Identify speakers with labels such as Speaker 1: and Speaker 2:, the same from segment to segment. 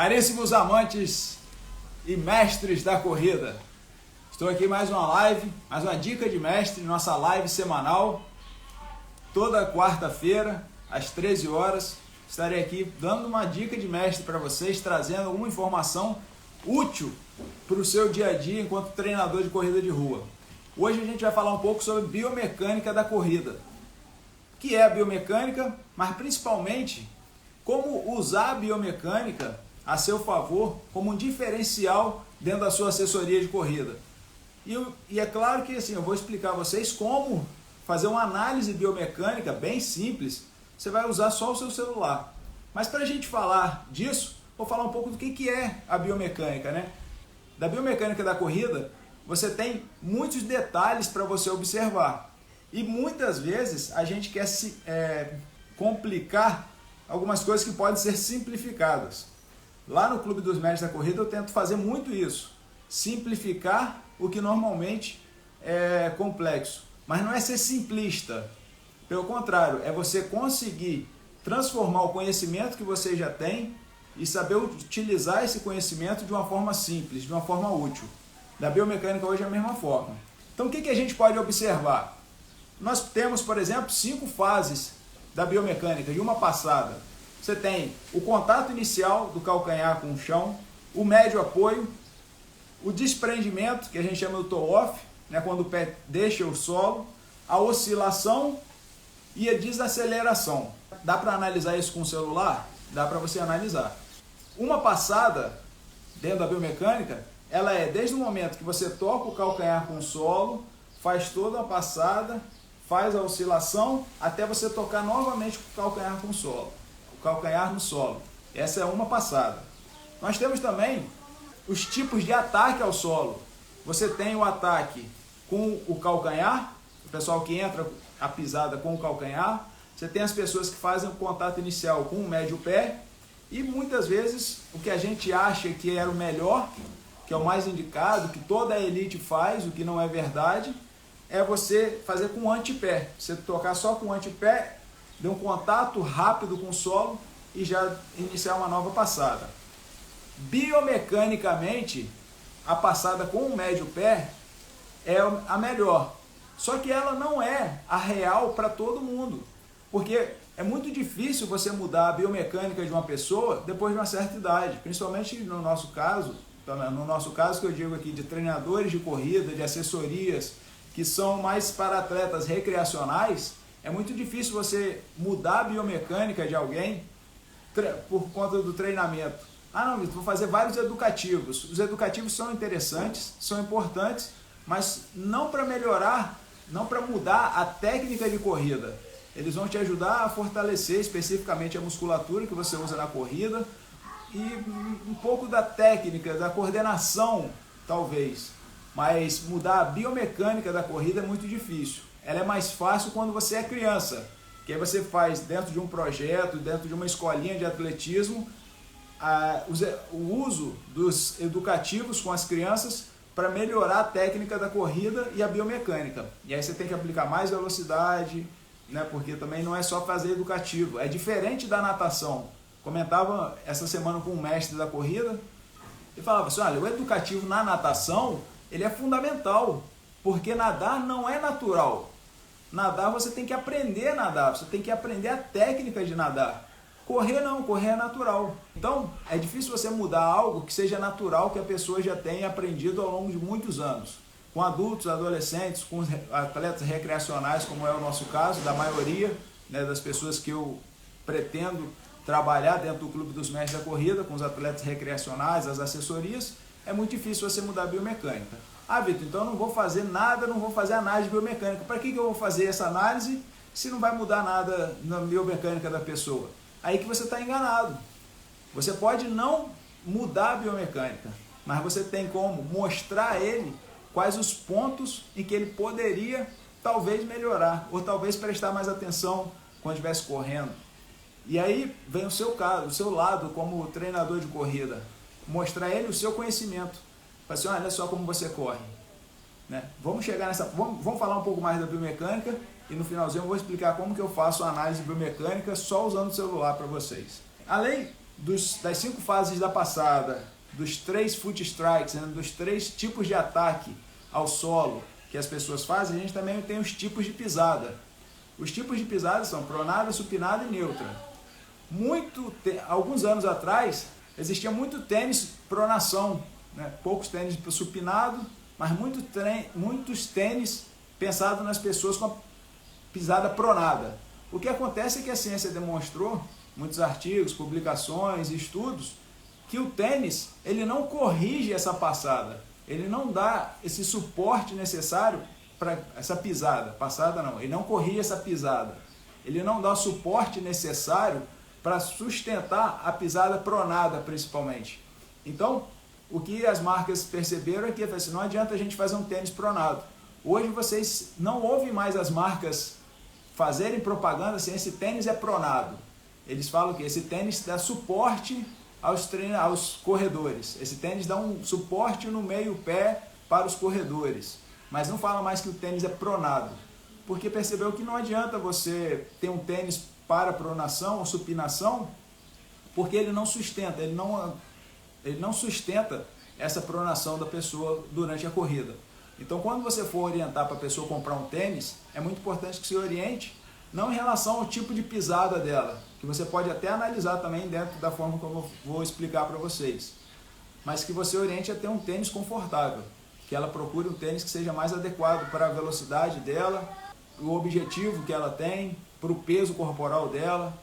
Speaker 1: Caríssimos amantes e mestres da corrida, estou aqui mais uma live, mais uma dica de mestre, nossa live semanal, toda quarta-feira, às 13 horas, estarei aqui dando uma dica de mestre para vocês, trazendo alguma informação útil para o seu dia a dia enquanto treinador de corrida de rua. Hoje a gente vai falar um pouco sobre biomecânica da corrida. O que é a biomecânica, mas principalmente como usar a biomecânica a seu favor como um diferencial dentro da sua assessoria de corrida. E é claro que assim, eu vou explicar a vocês como fazer uma análise biomecânica bem simples. Você vai usar só o seu celular. Mas para a gente falar disso, vou falar um pouco do que é a biomecânica, né? Da biomecânica da corrida, você tem muitos detalhes para você observar. E muitas vezes a gente quer complicar algumas coisas que podem ser simplificadas. Lá no Clube dos Mestres da Corrida eu tento fazer muito isso. Simplificar o que normalmente é complexo. Mas não é ser simplista. Pelo contrário, é você conseguir transformar o conhecimento que você já tem e saber utilizar esse conhecimento de uma forma simples, de uma forma útil. Da biomecânica hoje é a mesma forma. Então o que a gente pode observar? Nós temos, por exemplo, 5 fases da biomecânica, de uma passada. Você tem o contato inicial do calcanhar com o chão, o médio apoio, o desprendimento, que a gente chama do toe-off, né, quando o pé deixa o solo, a oscilação e a desaceleração. Dá para analisar isso com o celular? Dá para você analisar. Uma passada dentro da biomecânica, ela é desde o momento que você toca o calcanhar com o solo, faz toda a passada, faz a oscilação, até você tocar novamente o calcanhar com o solo. Calcanhar no solo. Essa é uma passada. Nós temos também os tipos de ataque ao solo. Você tem o ataque com o calcanhar, o pessoal que entra a pisada com o calcanhar. Você tem as pessoas que fazem o contato inicial com o médio pé. E muitas vezes o que a gente acha que era o melhor, que é o mais indicado, que toda a elite faz, o que não é verdade, é você fazer com o antepé. Você tocar só com o antepé, dê um contato rápido com o solo e já iniciar uma nova passada. Biomecanicamente, a passada com o médio pé é a melhor. Só que ela não é a real para todo mundo. Porque é muito difícil você mudar a biomecânica de uma pessoa depois de uma certa idade. Principalmente no nosso caso que eu digo aqui de treinadores de corrida, de assessorias, que são mais para atletas recreacionais. É muito difícil você mudar a biomecânica de alguém por conta do treinamento. Ah não, vou fazer vários educativos. Os educativos são interessantes, são importantes, mas não para melhorar, não para mudar a técnica de corrida. Eles vão te ajudar a fortalecer especificamente a musculatura que você usa na corrida e um pouco da técnica, da coordenação, talvez. Mas mudar a biomecânica da corrida é muito difícil. Ela é mais fácil quando você é criança, que aí você faz dentro de um projeto, dentro de uma escolinha de atletismo, o uso dos educativos com as crianças para melhorar a técnica da corrida e a biomecânica. E aí você tem que aplicar mais velocidade, né, porque também não é só fazer educativo, é diferente da natação. Comentava essa semana com um mestre da corrida, e falava assim, olha, o educativo na natação, ele é fundamental, porque nadar não é natural. Nadar você tem que aprender a nadar, você tem que aprender a técnica de nadar. Correr não, correr é natural. Então é difícil você mudar algo que seja natural, que a pessoa já tenha aprendido ao longo de muitos anos. Com adultos, adolescentes, com atletas recreacionais, como é o nosso caso, da maioria, né, das pessoas que eu pretendo trabalhar dentro do Clube dos Mestres da Corrida, com os atletas recreacionais, as assessorias, é muito difícil você mudar a biomecânica. Ah, Vitor, então eu não vou fazer nada, não vou fazer análise biomecânica. Para que eu vou fazer essa análise se não vai mudar nada na biomecânica da pessoa? Aí que você está enganado. Você pode não mudar a biomecânica, mas você tem como mostrar a ele quais os pontos em que ele poderia talvez melhorar, ou talvez prestar mais atenção quando estivesse correndo. E aí vem o seu caso, o seu lado como treinador de corrida, mostrar a ele o seu conhecimento. Fala assim, olha só como você corre. Né? Vamos chegar nessa. Vamos falar um pouco mais da biomecânica e no finalzinho eu vou explicar como que eu faço a análise biomecânica só usando o celular para vocês. Além das 5 fases da passada, dos 3 foot strikes, né, dos 3 tipos de ataque ao solo que as pessoas fazem, a gente também tem os tipos de pisada. Os tipos de pisada são pronada, supinada e neutra. Alguns anos atrás, existia muito tênis pronação, né? Poucos tênis supinado, mas muitos tênis pensados nas pessoas com a pisada pronada. O que acontece é que a ciência demonstrou, muitos artigos, publicações, estudos, que o tênis ele não corrige essa passada, ele não dá esse suporte necessário para essa pisada, ele não corrige essa pisada, ele não dá o suporte necessário para sustentar a pisada pronada principalmente. Então, o que as marcas perceberam é que assim, não adianta a gente fazer um tênis pronado. Hoje vocês não ouvem mais as marcas fazerem propaganda assim, esse tênis é pronado. Eles falam que esse tênis dá suporte aos corredores. Esse tênis dá um suporte no meio pé para os corredores. Mas não fala mais que o tênis é pronado. Porque percebeu que não adianta você ter um tênis para pronação ou supinação, porque ele não sustenta, ele não sustenta essa pronação da pessoa durante a corrida. Então, quando você for orientar para a pessoa comprar um tênis, é muito importante que você oriente, não em relação ao tipo de pisada dela, que você pode até analisar também dentro da forma como eu vou explicar para vocês, mas que você oriente a ter um tênis confortável, que ela procure um tênis que seja mais adequado para a velocidade dela, o objetivo que ela tem, para o peso corporal dela.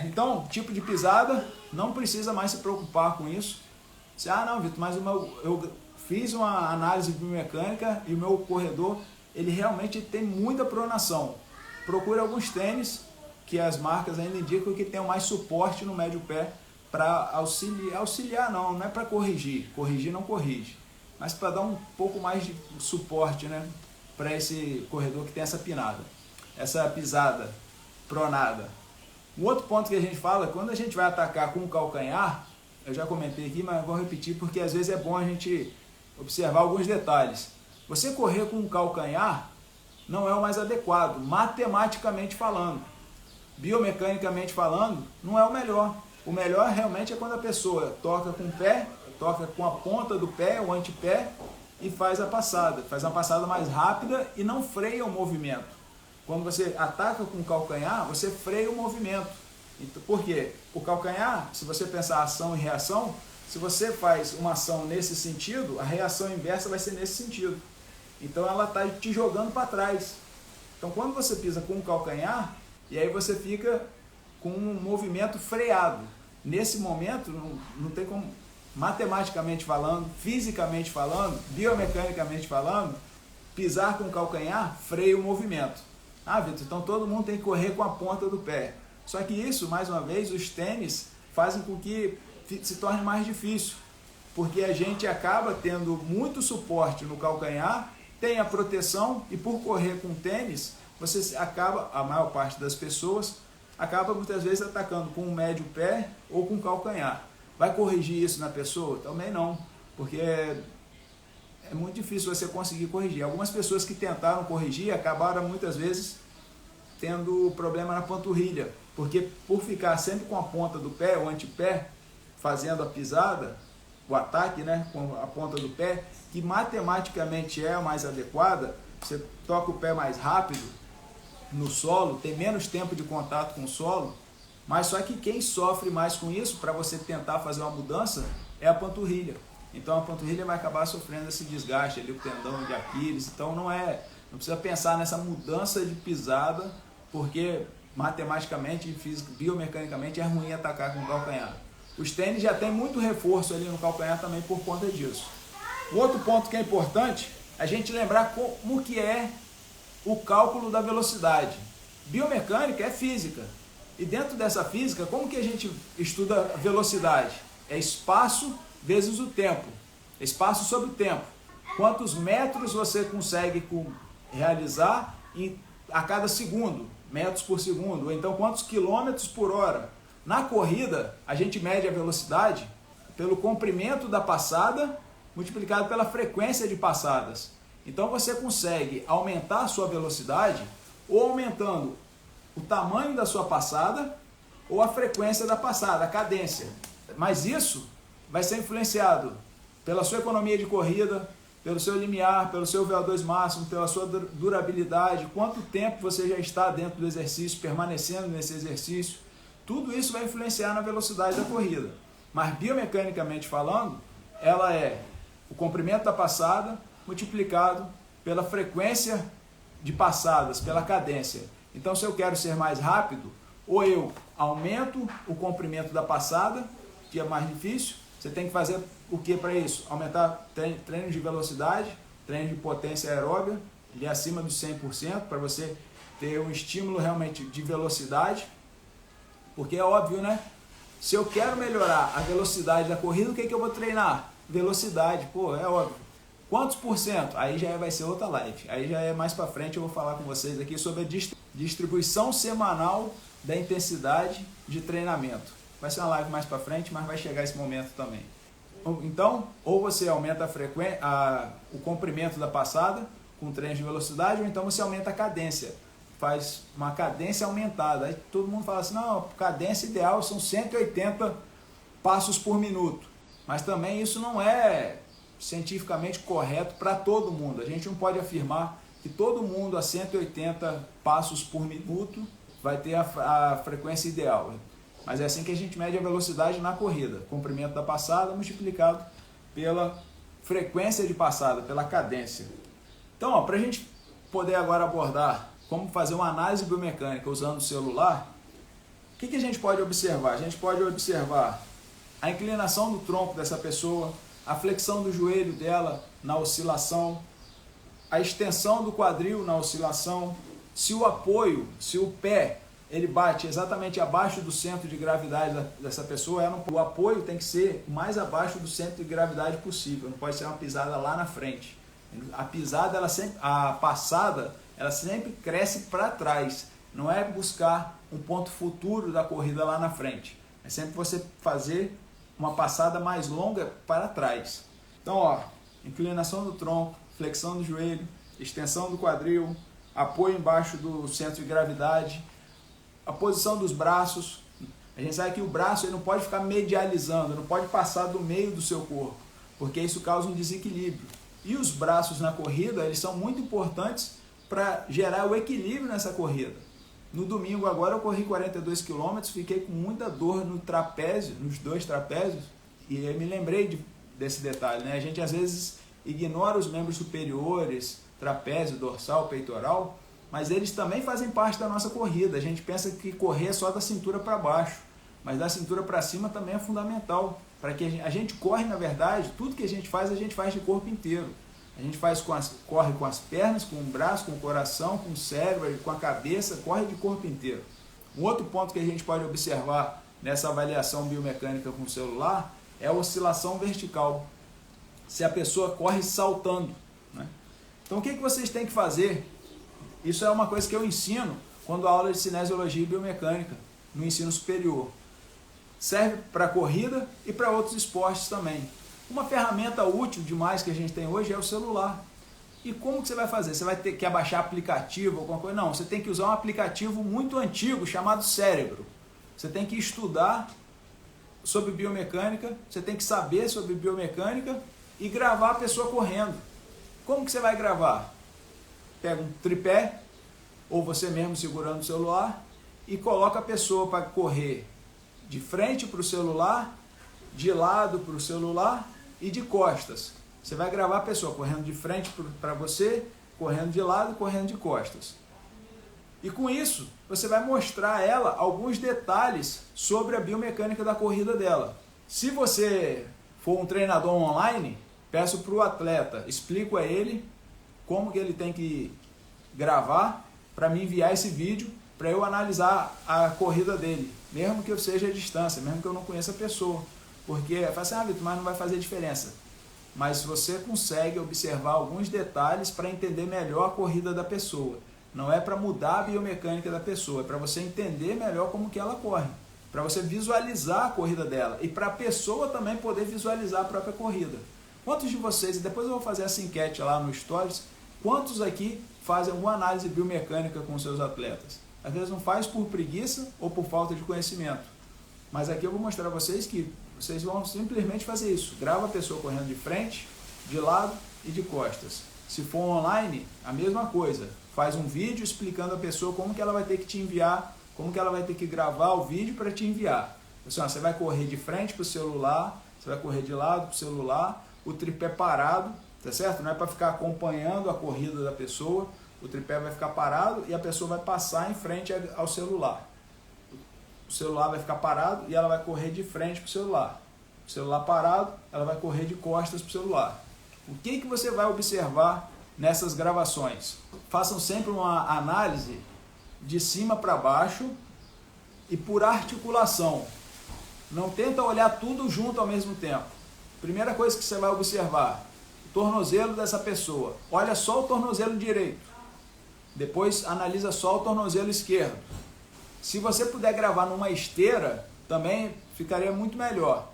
Speaker 1: Então, tipo de pisada, não precisa mais se preocupar com isso. Não, Vitor, mas eu fiz uma análise biomecânica e o meu corredor, ele realmente tem muita pronação. Procure alguns tênis que as marcas ainda indicam que tenham mais suporte no médio pé para auxiliar não é para corrigir não corrige, mas para dar um pouco mais de suporte, né, para esse corredor que tem essa pisada pronada. Um outro ponto que a gente fala, quando a gente vai atacar com o calcanhar, eu já comentei aqui, mas vou repetir porque às vezes é bom a gente observar alguns detalhes. Você correr com o calcanhar não é o mais adequado, matematicamente falando. Biomecanicamente falando, não é o melhor. O melhor realmente é quando a pessoa toca com o pé, toca com a ponta do pé, o antepé, e faz a passada. Faz uma passada mais rápida e não freia o movimento. Quando você ataca com o calcanhar, você freia o movimento. Então, por quê? O calcanhar, se você pensar ação e reação, se você faz uma ação nesse sentido, a reação inversa vai ser nesse sentido. Então ela está te jogando para trás. Então quando você pisa com o calcanhar, e aí você fica com um movimento freado. Nesse momento, não tem como, matematicamente falando, fisicamente falando, biomecanicamente falando, pisar com o calcanhar freia o movimento. Vitor, então todo mundo tem que correr com a ponta do pé. Só que isso, mais uma vez, os tênis fazem com que se torne mais difícil, porque a gente acaba tendo muito suporte no calcanhar, tem a proteção, e por correr com tênis, você acaba, a maior parte das pessoas, acaba muitas vezes atacando com o médio pé ou com o calcanhar. Vai corrigir isso na pessoa? Também não, porque é muito difícil você conseguir corrigir. Algumas pessoas que tentaram corrigir acabaram muitas vezes tendo problema na panturrilha, porque por ficar sempre com a ponta do pé, o antepé, fazendo a pisada, o ataque, né, com a ponta do pé, que matematicamente é a mais adequada, você toca o pé mais rápido no solo, tem menos tempo de contato com o solo, mas só que quem sofre mais com isso, para você tentar fazer uma mudança, é a panturrilha. Então a panturrilha vai acabar sofrendo esse desgaste ali, o tendão de Aquiles. Então não precisa pensar nessa mudança de pisada, porque matematicamente e biomecanicamente é ruim atacar com o calcanhar. Os tênis já tem muito reforço ali no calcanhar também por conta disso. O outro ponto que é importante, a gente lembrar como que é o cálculo da velocidade. Biomecânica é física. E dentro dessa física, como que a gente estuda a velocidade? É espaço vezes o tempo. Espaço sobre o tempo. Quantos metros você consegue realizar a cada segundo, metros por segundo, ou então quantos quilômetros por hora. Na corrida, a gente mede a velocidade pelo comprimento da passada multiplicado pela frequência de passadas. Então você consegue aumentar a sua velocidade ou aumentando o tamanho da sua passada ou a frequência da passada, a cadência. Mas isso vai ser influenciado pela sua economia de corrida, pelo seu limiar, pelo seu VO2 máximo, pela sua durabilidade, quanto tempo você já está dentro do exercício, permanecendo nesse exercício. Tudo isso vai influenciar na velocidade da corrida. Mas biomecanicamente falando, ela é o comprimento da passada multiplicado pela frequência de passadas, pela cadência. Então, se eu quero ser mais rápido, ou eu aumento o comprimento da passada, que é mais difícil, você tem que fazer o que para isso? Aumentar treinos de velocidade, treinos de potência aeróbica, ele é acima dos 100%, para você ter um estímulo realmente de velocidade, porque é óbvio, né? Se eu quero melhorar a velocidade da corrida, o que eu vou treinar? Velocidade, pô, é óbvio. Quantos por cento? Aí já vai ser outra live. Aí já é mais para frente, eu vou falar com vocês aqui sobre a distribuição semanal da intensidade de treinamento. Vai ser uma live mais para frente, mas vai chegar esse momento também. Então, ou você aumenta a frequência, o comprimento da passada com treinos de velocidade, ou então você aumenta a cadência. Faz uma cadência aumentada. Aí todo mundo fala assim, não, a cadência ideal são 180 passos por minuto. Mas também isso não é cientificamente correto para todo mundo. A gente não pode afirmar que todo mundo a 180 passos por minuto vai ter a frequência ideal. Mas é assim que a gente mede a velocidade na corrida. Comprimento da passada multiplicado pela frequência de passada, pela cadência. Então, para a gente poder agora abordar como fazer uma análise biomecânica usando o celular, o que a gente pode observar? A gente pode observar a inclinação do tronco dessa pessoa, a flexão do joelho dela na oscilação, a extensão do quadril na oscilação, se o apoio, se o pé, ele bate exatamente abaixo do centro de gravidade dessa pessoa, o apoio tem que ser mais abaixo do centro de gravidade possível, não pode ser uma pisada lá na frente. A pisada, a passada, ela sempre cresce para trás, não é buscar um ponto futuro da corrida lá na frente, é sempre você fazer uma passada mais longa para trás. Então, ó, inclinação do tronco, flexão do joelho, extensão do quadril, apoio embaixo do centro de gravidade, a posição dos braços. A gente sabe que o braço ele não pode ficar medializando, não pode passar do meio do seu corpo, porque isso causa um desequilíbrio. E os braços na corrida, eles são muito importantes para gerar o equilíbrio nessa corrida. No domingo agora eu corri 42 km, fiquei com muita dor no trapézio, nos dois trapézios, e eu me lembrei desse detalhe, né? A gente às vezes ignora os membros superiores, trapézio, dorsal, peitoral, mas eles também fazem parte da nossa corrida. A gente pensa que correr é só da cintura para baixo, mas da cintura para cima também é fundamental. Para que a gente corre, na verdade, tudo que a gente faz de corpo inteiro. A gente corre com as pernas, com o braço, com o coração, com o cérebro, com a cabeça, corre de corpo inteiro. Um outro ponto que a gente pode observar nessa avaliação biomecânica com o celular é a oscilação vertical. Se a pessoa corre saltando, né? Então o que vocês têm que fazer? Isso é uma coisa que eu ensino quando a aula de cinesiologia e biomecânica no ensino superior. Serve para corrida e para outros esportes também. Uma ferramenta útil demais que a gente tem hoje é o celular. E como que você vai fazer? Você vai ter que baixar aplicativo, alguma coisa? Não, você tem que usar um aplicativo muito antigo chamado Cérebro. Você tem que estudar sobre biomecânica, você tem que saber sobre biomecânica e gravar a pessoa correndo. Como que você vai gravar? Pega um tripé, ou você mesmo segurando o celular, e coloca a pessoa para correr de frente para o celular, de lado para o celular e de costas. Você vai gravar a pessoa correndo de frente para você, correndo de lado, correndo de costas. E com isso, você vai mostrar a ela alguns detalhes sobre a biomecânica da corrida dela. Se você for um treinador online, peço para o atleta, explico a ele como que ele tem que gravar para me enviar esse vídeo para eu analisar a corrida dele, mesmo que eu seja à distância, mesmo que eu não conheça a pessoa. Porque fala assim, Vitor, mas não vai fazer diferença. Mas você consegue observar alguns detalhes para entender melhor a corrida da pessoa. Não é para mudar a biomecânica da pessoa, é para você entender melhor como que ela corre, para você visualizar a corrida dela e para a pessoa também poder visualizar a própria corrida. Quantos de vocês, e depois eu vou fazer essa enquete lá no Stories, quantos aqui fazem alguma análise biomecânica com seus atletas? Às vezes não faz por preguiça ou por falta de conhecimento. Mas aqui eu vou mostrar a vocês que vocês vão simplesmente fazer isso. Grava a pessoa correndo de frente, de lado e de costas. Se for online, a mesma coisa. Faz um vídeo explicando a pessoa como que ela vai ter que te enviar, como que ela vai ter que gravar o vídeo para te enviar. Você vai correr de frente para o celular, você vai correr de lado para o celular, o tripé parado, tá certo? Não é para ficar acompanhando a corrida da pessoa, o tripé vai ficar parado e a pessoa vai passar em frente ao celular. O celular vai ficar parado e ela vai correr de frente para o celular. O celular parado, ela vai correr de costas para o celular. O que você vai observar nessas gravações? Façam sempre uma análise de cima para baixo e por articulação. Não tenta olhar tudo junto ao mesmo tempo. Primeira coisa que você vai observar, o tornozelo dessa pessoa. Olha só o tornozelo direito. Depois analisa só o tornozelo esquerdo. Se você puder gravar numa esteira, também ficaria muito melhor.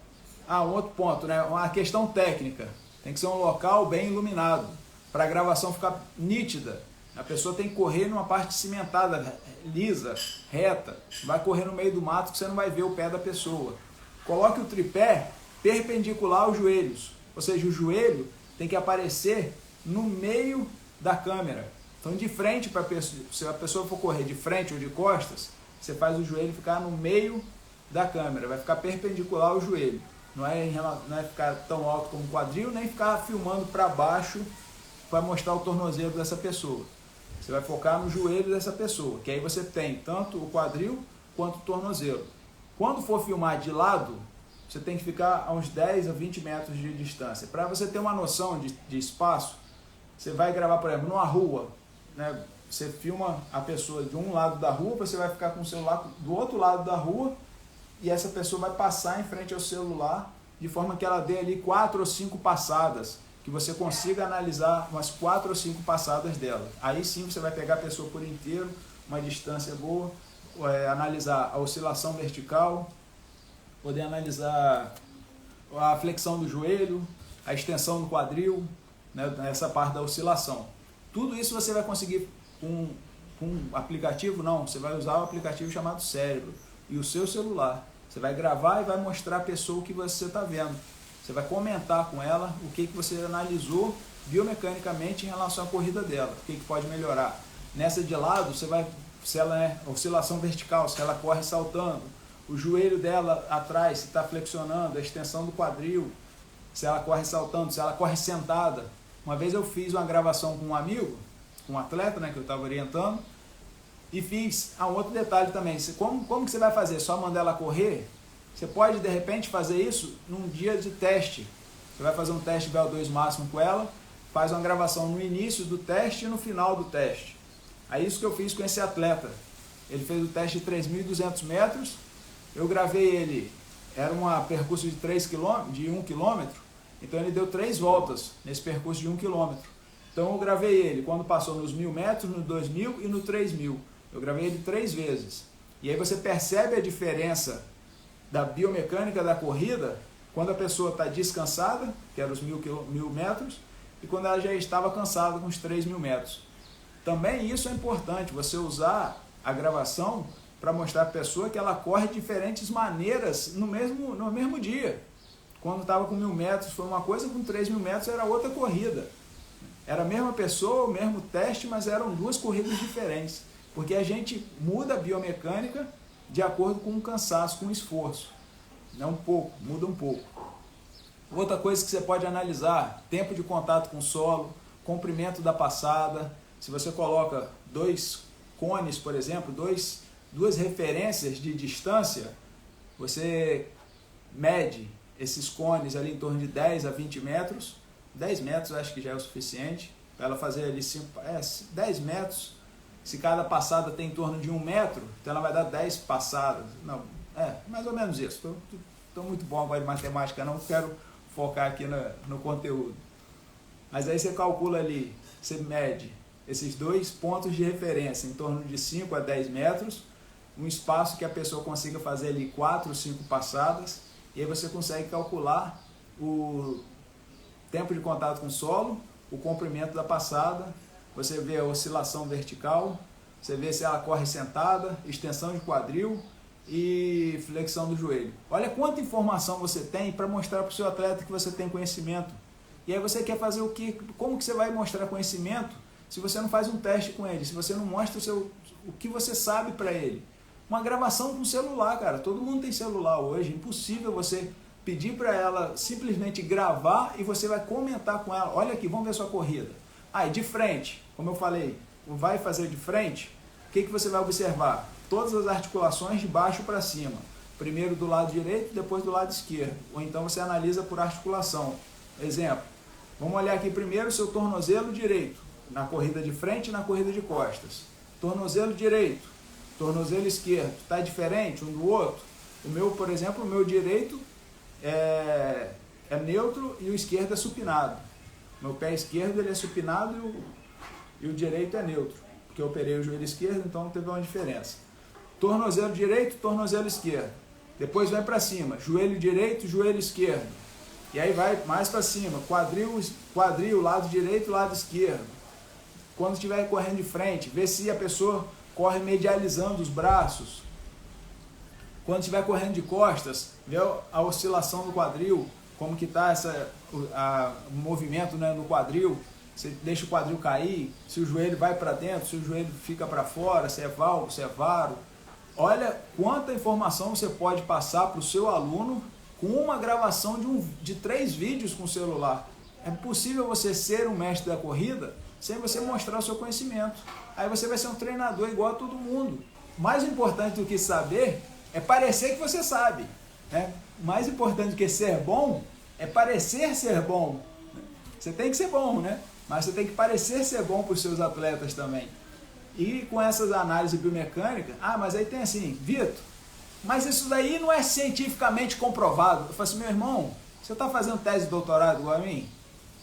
Speaker 1: Um outro ponto, né? Uma questão técnica. Tem que ser um local bem iluminado, para a gravação ficar nítida. A pessoa tem que correr numa parte cimentada, lisa, reta. Vai correr no meio do mato que você não vai ver o pé da pessoa. Coloque o tripé perpendicular aos joelhos. Ou seja, o joelho tem que aparecer no meio da câmera. Então, de frente para a pessoa, se a pessoa for correr de frente ou de costas, você faz o joelho ficar no meio da câmera, vai ficar perpendicular ao joelho. Não é ficar tão alto como o quadril, nem ficar filmando para baixo para mostrar o tornozelo dessa pessoa. Você vai focar no joelho dessa pessoa, que aí você tem tanto o quadril quanto o tornozelo. Quando for filmar de lado, você tem que ficar a uns 10 a 20 metros de distância. Para você ter uma noção de espaço, você vai gravar, por exemplo, numa rua, né? Você filma a pessoa de um lado da rua, você vai ficar com o celular do outro lado da rua e essa pessoa vai passar em frente ao celular de forma que ela dê ali 4 ou 5 passadas, que você consiga analisar umas 4 ou 5 passadas dela. Aí sim você vai pegar a pessoa por inteiro, uma distância boa, analisar a oscilação vertical, poder analisar a flexão do joelho, a extensão do quadril, né, essa parte da oscilação. Tudo isso você vai conseguir com um aplicativo, não, você vai usar o aplicativo chamado Cérebro e o seu celular. Você vai gravar e vai mostrar a pessoa o que você está vendo. Você vai comentar com ela o que você analisou biomecanicamente em relação à corrida dela, o que pode melhorar. Nessa de lado, você vai, se ela é oscilação vertical, se ela corre saltando, o joelho dela atrás, se está flexionando, a extensão do quadril, se ela corre saltando, se ela corre sentada. Uma vez eu fiz uma gravação com um amigo, com um atleta, né, que eu estava orientando, e fiz um outro detalhe também. Como que você vai fazer? Só mandar ela correr? Você pode, de repente, fazer isso num dia de teste. Você vai fazer um teste VO2 máximo com ela, faz uma gravação no início do teste e no final do teste. É isso que eu fiz com esse atleta. Ele fez o teste de 3.200 metros, eu gravei ele, era um percurso de 1 km, então ele deu 3 voltas nesse percurso de 1 km. Então eu gravei ele quando passou nos 1.000 metros, no 2.000 e no 3.000. Eu gravei ele 3 vezes. E aí você percebe a diferença da biomecânica da corrida quando a pessoa está descansada, que era os 1.000 metros, e quando ela já estava cansada com os 3.000 metros. Também isso é importante, você usar a gravação para mostrar à pessoa que ela corre de diferentes maneiras no mesmo dia. Quando estava com 1.000 metros foi uma coisa, com 3.000 metros era outra corrida. Era a mesma pessoa, o mesmo teste, mas eram 2 corridas diferentes. Porque a gente muda a biomecânica de acordo com o cansaço, com o esforço. Muda um pouco. Outra coisa que você pode analisar, tempo de contato com o solo, comprimento da passada. Se você coloca 2 cones, por exemplo, duas referências de distância, você mede esses cones ali em torno de 10 a 20 metros. 10 metros acho que já é o suficiente para ela fazer ali 10 metros. Se cada passada tem em torno de 1 metro, então ela vai dar 10 passadas. Não, mais ou menos isso. Estou muito bom agora de matemática, não quero focar aqui no conteúdo. Mas aí você calcula ali, você mede esses 2 pontos de referência em torno de 5 a 10 metros, um espaço que a pessoa consiga fazer ali 4 ou 5 passadas, e aí você consegue calcular o tempo de contato com o solo, o comprimento da passada, você vê a oscilação vertical, você vê se ela corre sentada, extensão de quadril e flexão do joelho. Olha quanta informação você tem para mostrar para o seu atleta que você tem conhecimento. E aí você quer fazer o quê? Como que você vai mostrar conhecimento se você não faz um teste com ele, se você não mostra o que você sabe para ele? Uma gravação com celular, cara. Todo mundo tem celular hoje. É impossível você pedir para ela simplesmente gravar e você vai comentar com ela. Olha aqui, vamos ver sua corrida. E de frente, como eu falei, vai fazer de frente, o que você vai observar? Todas as articulações de baixo para cima. Primeiro do lado direito, depois do lado esquerdo. Ou então você analisa por articulação. Exemplo, vamos olhar aqui primeiro o seu tornozelo direito, na corrida de frente e na corrida de costas. Tornozelo direito, tornozelo esquerdo, está diferente um do outro? O meu, por exemplo, o meu direito é neutro e o esquerdo é supinado. Meu pé esquerdo ele é supinado e o direito é neutro, porque eu operei o joelho esquerdo, então teve uma diferença. Tornozelo direito, tornozelo esquerdo. Depois vai para cima, joelho direito, joelho esquerdo. E aí vai mais para cima, quadril, lado direito, lado esquerdo. Quando estiver correndo de frente, vê se a pessoa corre medializando os braços. Quando estiver correndo de costas, vê a oscilação do quadril, como que está o movimento, né, no quadril. Você deixa o quadril cair, se o joelho vai para dentro, se o joelho fica para fora, se é valgo, se é varo. Olha quanta informação você pode passar para o seu aluno com uma gravação de 3 vídeos com o celular. É possível você ser um mestre da corrida sem você mostrar o seu conhecimento. Aí você vai ser um treinador igual a todo mundo. Mais importante do que saber é parecer que você sabe, né? Mais importante do que ser bom é parecer ser bom. Você tem que ser bom, né? Mas você tem que parecer ser bom para os seus atletas também. E com essas análises biomecânicas, mas aí tem assim, Vitor, mas isso daí não é cientificamente comprovado. Eu falo assim, meu irmão, você está fazendo tese de doutorado igual a mim?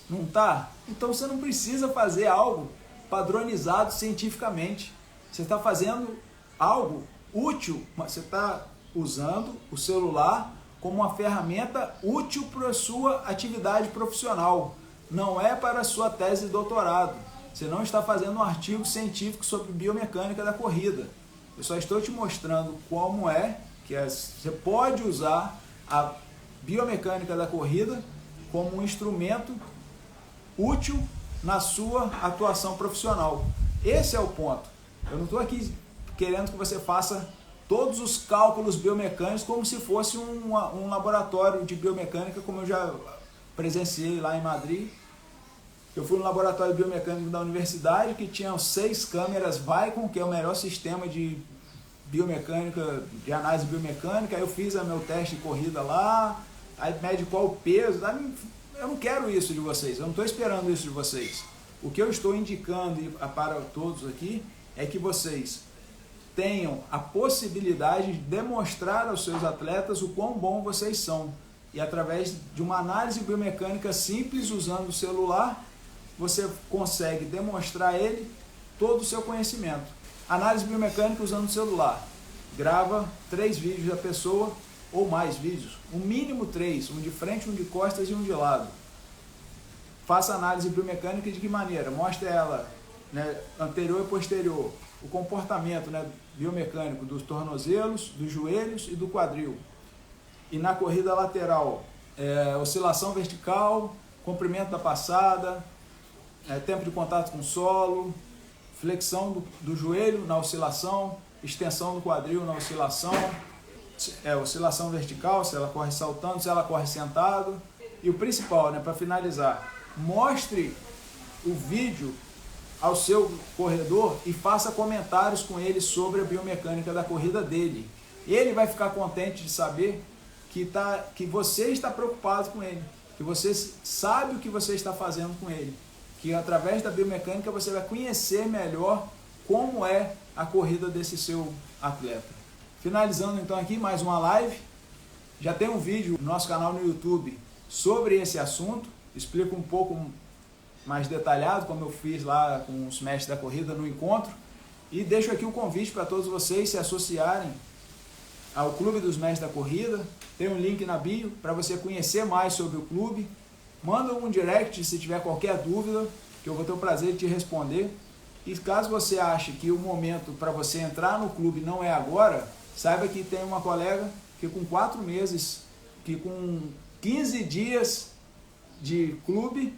Speaker 1: Não está? Então você não precisa fazer algo padronizado cientificamente. Você está fazendo algo útil, você está usando o celular como uma ferramenta útil para a sua atividade profissional. Não é para a sua tese de doutorado. Você não está fazendo um artigo científico sobre biomecânica da corrida. Eu só estou te mostrando como você pode usar a biomecânica da corrida como um instrumento útil na sua atuação profissional. Esse é o ponto. Eu não estou aqui querendo que você faça todos os cálculos biomecânicos como se fosse um laboratório de biomecânica, como eu já presenciei lá em Madrid. Eu fui no laboratório biomecânico da universidade que tinha 6 câmeras Vicon, que é o melhor sistema de biomecânica, de análise biomecânica. Aí eu fiz o meu teste de corrida lá, aí mede qual o peso. Eu não quero isso de vocês, eu não estou esperando isso de vocês. O que eu estou indicando para todos aqui é que vocês tenham a possibilidade de demonstrar aos seus atletas o quão bom vocês são. E através de uma análise biomecânica simples, usando o celular, você consegue demonstrar a ele todo o seu conhecimento. Análise biomecânica usando o celular. Grava 3 vídeos da pessoa ou mais vídeos. O mínimo 3, um de frente, um de costas e um de lado. Faça análise biomecânica de que maneira? Mostre ela, né, anterior e posterior. O comportamento, né, biomecânico dos tornozelos, dos joelhos e do quadril. E na corrida lateral, oscilação vertical, comprimento da passada, tempo de contato com o solo, flexão do joelho na oscilação, extensão do quadril na oscilação, oscilação vertical, se ela corre saltando, se ela corre sentado. E o principal, né, para finalizar, mostre o vídeo ao seu corredor e faça comentários com ele sobre a biomecânica da corrida dele. Ele vai ficar contente de saber que você está preocupado com ele, que você sabe o que você está fazendo com ele, que através da biomecânica você vai conhecer melhor como é a corrida desse seu atleta. Finalizando então aqui mais uma live, já tem um vídeo no nosso canal no YouTube sobre esse assunto, explico um pouco mais detalhado, como eu fiz lá com os mestres da corrida no encontro, e deixo aqui o convite para todos vocês se associarem ao Clube dos Mestres da Corrida. Tem um link na bio para você conhecer mais sobre o clube. Manda um direct se tiver qualquer dúvida, que eu vou ter o prazer de te responder. E caso você ache que o momento para você entrar no clube não é agora, saiba que tem uma colega que com 4 meses, que com 15 dias de clube,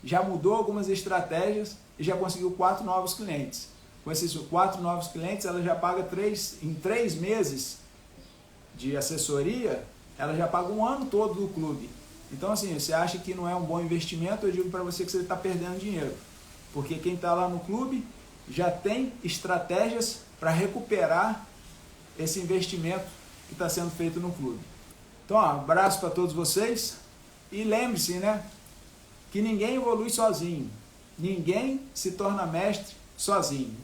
Speaker 1: já mudou algumas estratégias e já conseguiu 4 novos clientes. Com esses 4 novos clientes, ela já paga em 3 meses de assessoria, ela já paga um ano todo do clube. Então, assim, você acha que não é um bom investimento, eu digo para você que você está perdendo dinheiro. Porque quem está lá no clube já tem estratégias para recuperar esse investimento que está sendo feito no clube. Então, ó, abraço para todos vocês e lembre-se, né, que ninguém evolui sozinho, ninguém se torna mestre sozinho.